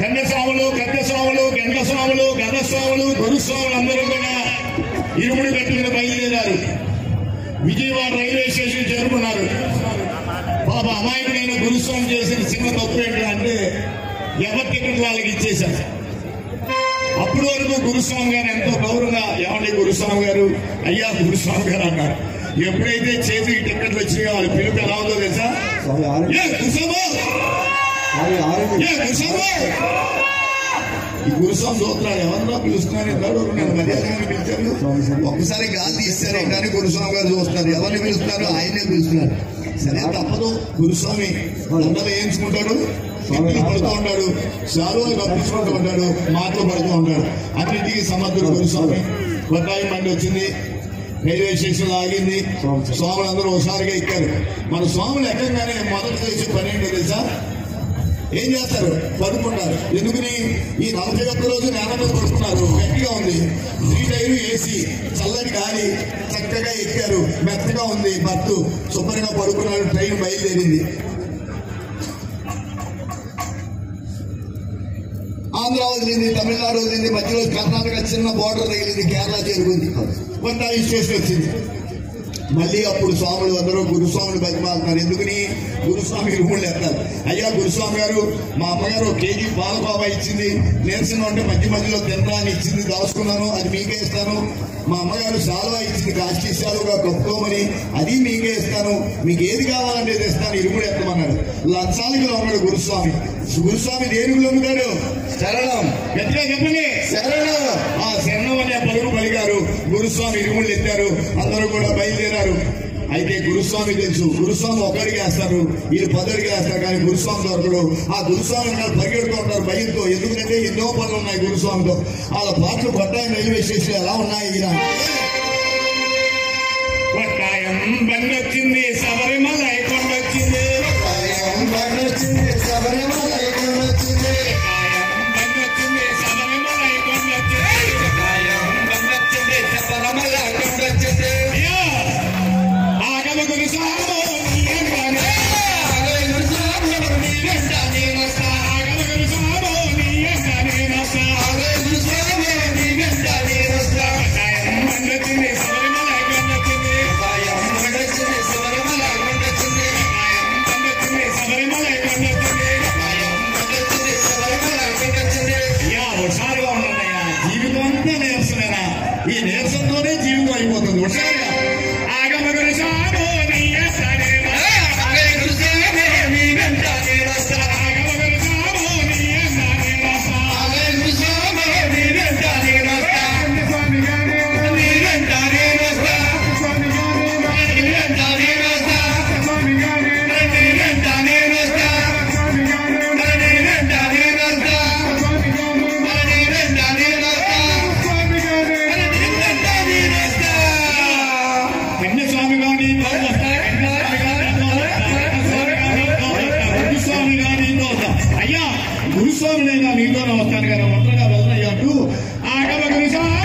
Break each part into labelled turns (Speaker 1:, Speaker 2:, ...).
Speaker 1: కన్యస్వాములు, కన్యస్వాములు, గంగస్వాములు, గదస్వాములు, గురుస్వాములు అందరూ కూడా ఇరుముడి పెట్టుకుని బయలుదేరారు. విజయవాడ రైల్వే స్టేషన్ చేరుకున్నారు. పాప అమాయకుడైన గురుస్వామి చేసిన చిన్న తప్పు ఏంటంటే ఎవరి టికెట్ వాళ్ళకి ఇచ్చేశారు. అప్పటి వరకు గురుస్వామి గారు ఎంతో గౌరవంగా ఏమండి గురుస్వామి గారు, అయ్యా గురుస్వామి గారు అన్నారు. ఎప్పుడైతే చేతికి టికెట్లు వచ్చినాయో వాళ్ళ పిలుపు ఎలా ఉందో తెలుసా? ఈ గురుస్వామి చూస్తున్నాడు, ఎవరన్నా పిలుస్తున్నాను ఎన్నాడు నేను మర్యాదగా పిలిచాను. ఒక్కసారి గాలి ఇస్తారు ఏంటని గురుస్వామి గారు చూస్తున్నారు. ఎవరిని పిలుస్తున్నారు? ఆయనే పిలుస్తున్నారు. సరే తప్పదు. గురుస్వామి అందరూ వేయించుకుంటాడు, పడుతూ ఉంటాడు, సారువులు కప్పించుకుంటూ ఉంటాడు, మాటలు పడుతూ ఉంటాడు. అన్నింటికి సమర్థుడు గురుస్వామి. కొట్టాయి మంది వచ్చింది, రైల్వే స్టేషన్ ఆగింది. స్వాములు అందరూ ఒకసారిగా ఎక్కారు. మన స్వాములు ఎక్కగానే మొదట చేసే పని ఏంటో తెలుసా? ఏం చేస్తారు? పడుకుంటారు. ఎందుకని? ఈ 41 రోజు నేల మీద పడుకున్నారు, గట్టిగా ఉంది, 3 టైరు ఏసీ, చల్లటి గాలి, చక్కగా ఎక్కారు, మెత్తగా ఉంది, బర్తు శుభ్రంగా పడుకున్నారు. ట్రైన్ బయలుదేరింది. ఆంధ్ర వదిలింది, తమిళనాడు వదిలింది, మధ్యలో కర్ణాటక చిన్న బోర్డర్ తగిలింది, కేరళ చేరుకుంది, కొంత స్టేషన్ వచ్చింది. మళ్ళీ అప్పుడు స్వాములు అందరూ గురుస్వామిని బతిమాలుతున్నారు. ఎందుకని? గురుస్వామి రూములు ఎత్తారు. అయ్యా గురుస్వామి గారు, మా అమ్మగారు కేజీ పాలకోవా ఇచ్చింది, నీరసంగా ఉంటే మధ్య మధ్యలో తినడానికి ఇచ్చింది, దాచుకున్నాను, అది మీకే ఇస్తాను. మా అమ్మగారు శాలువా ఇచ్చింది, కాస్టి శాలువగా కప్పుకోమని, అది మీకే ఇస్తాను. మీకు ఏది కావాలంటే ఇస్తాను, ఇరుముడు ఎత్తమన్నాడు. లంచానికి ఉన్నాడు గురుస్వామి. గురుస్వామి దేనికి లొంగుతాడు? శరణం. గట్టిగా చెప్పండి, శరణం. ఆ శరణం అనే పలుకు పలికారు. గురుస్వామి ఇరుముళ్ళు ఎత్తారు. అందరూ కూడా బయలుదేరారు. అయితే గురుస్వామి తెలుసు, గురుస్వామి ఒకడికి వేస్తారు, వీళ్ళు 10 అడిగి వేస్తారు, కానీ గురుస్వామి దొరకడు. ఆ గురుస్వామి పరిగెడుతూ ఉంటారు భయంతో. ఎందుకంటే ఎన్నో పనులు ఉన్నాయి గురుస్వామితో. వాళ్ళ పాటలు కొట్టాయం రైల్వే స్టేషన్ ఎలా ఉన్నాయి? కొట్టాయం బండి వచ్చింది, శబరిమల కొండ వచ్చింది, బండి వచ్చింది, శబరిమల కొండ వచ్చింది, బండి వచ్చింది, శబరిమల కొండ వచ్చింది, బండి వచ్చింది, శబరిమల కొండ వచ్చింది. ఆగమ గురుస్వామి హుషారుగా ఉండదయ్యా. జీవితం అంతా నీరసమేనా? ఈ నీరసంతోనే జీవితం అయిపోతుంది. హుషారుగా ఆగమ గురుస్వామి గురుస్వామినైనా నీతోనే వస్తాను కదా, ఒంటరిగా వెళ్ళనయ్యా అంటూ ఆగమ గురుస్వామి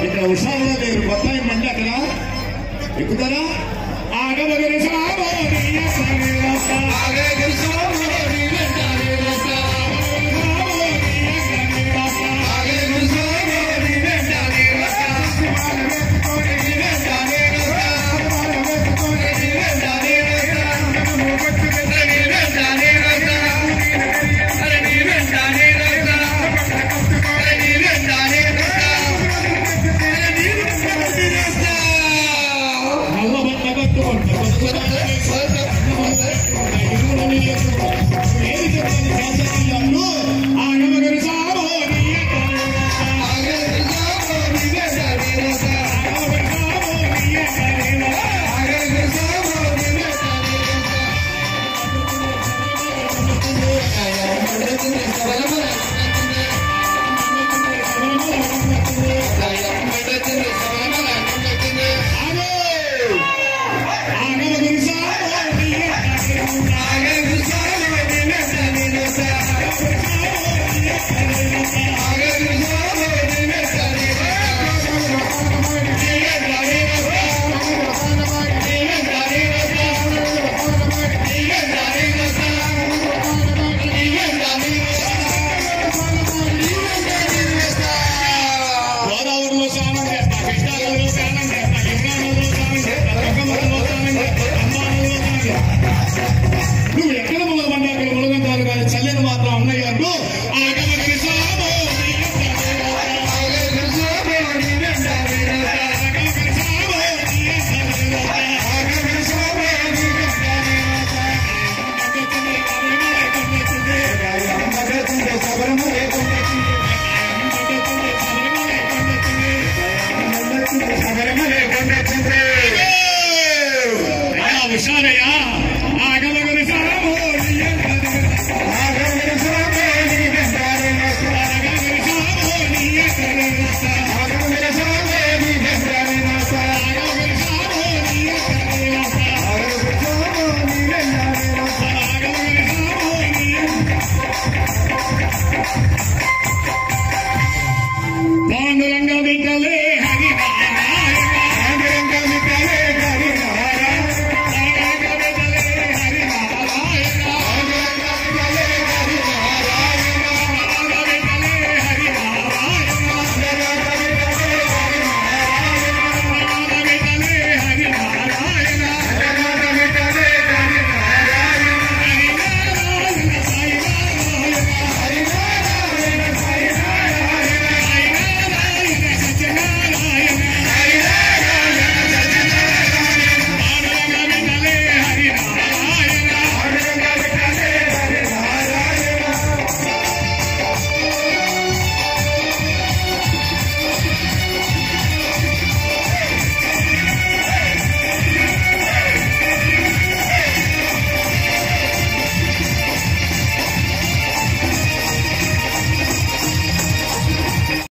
Speaker 1: ఇక్కడ హుషారుగా లేరు. కొత్త మంది అక్కడ ఎక్కుతారా? ఆగమ గురుస్వామి నల్ల బట్ట కట్టుకుంటారు.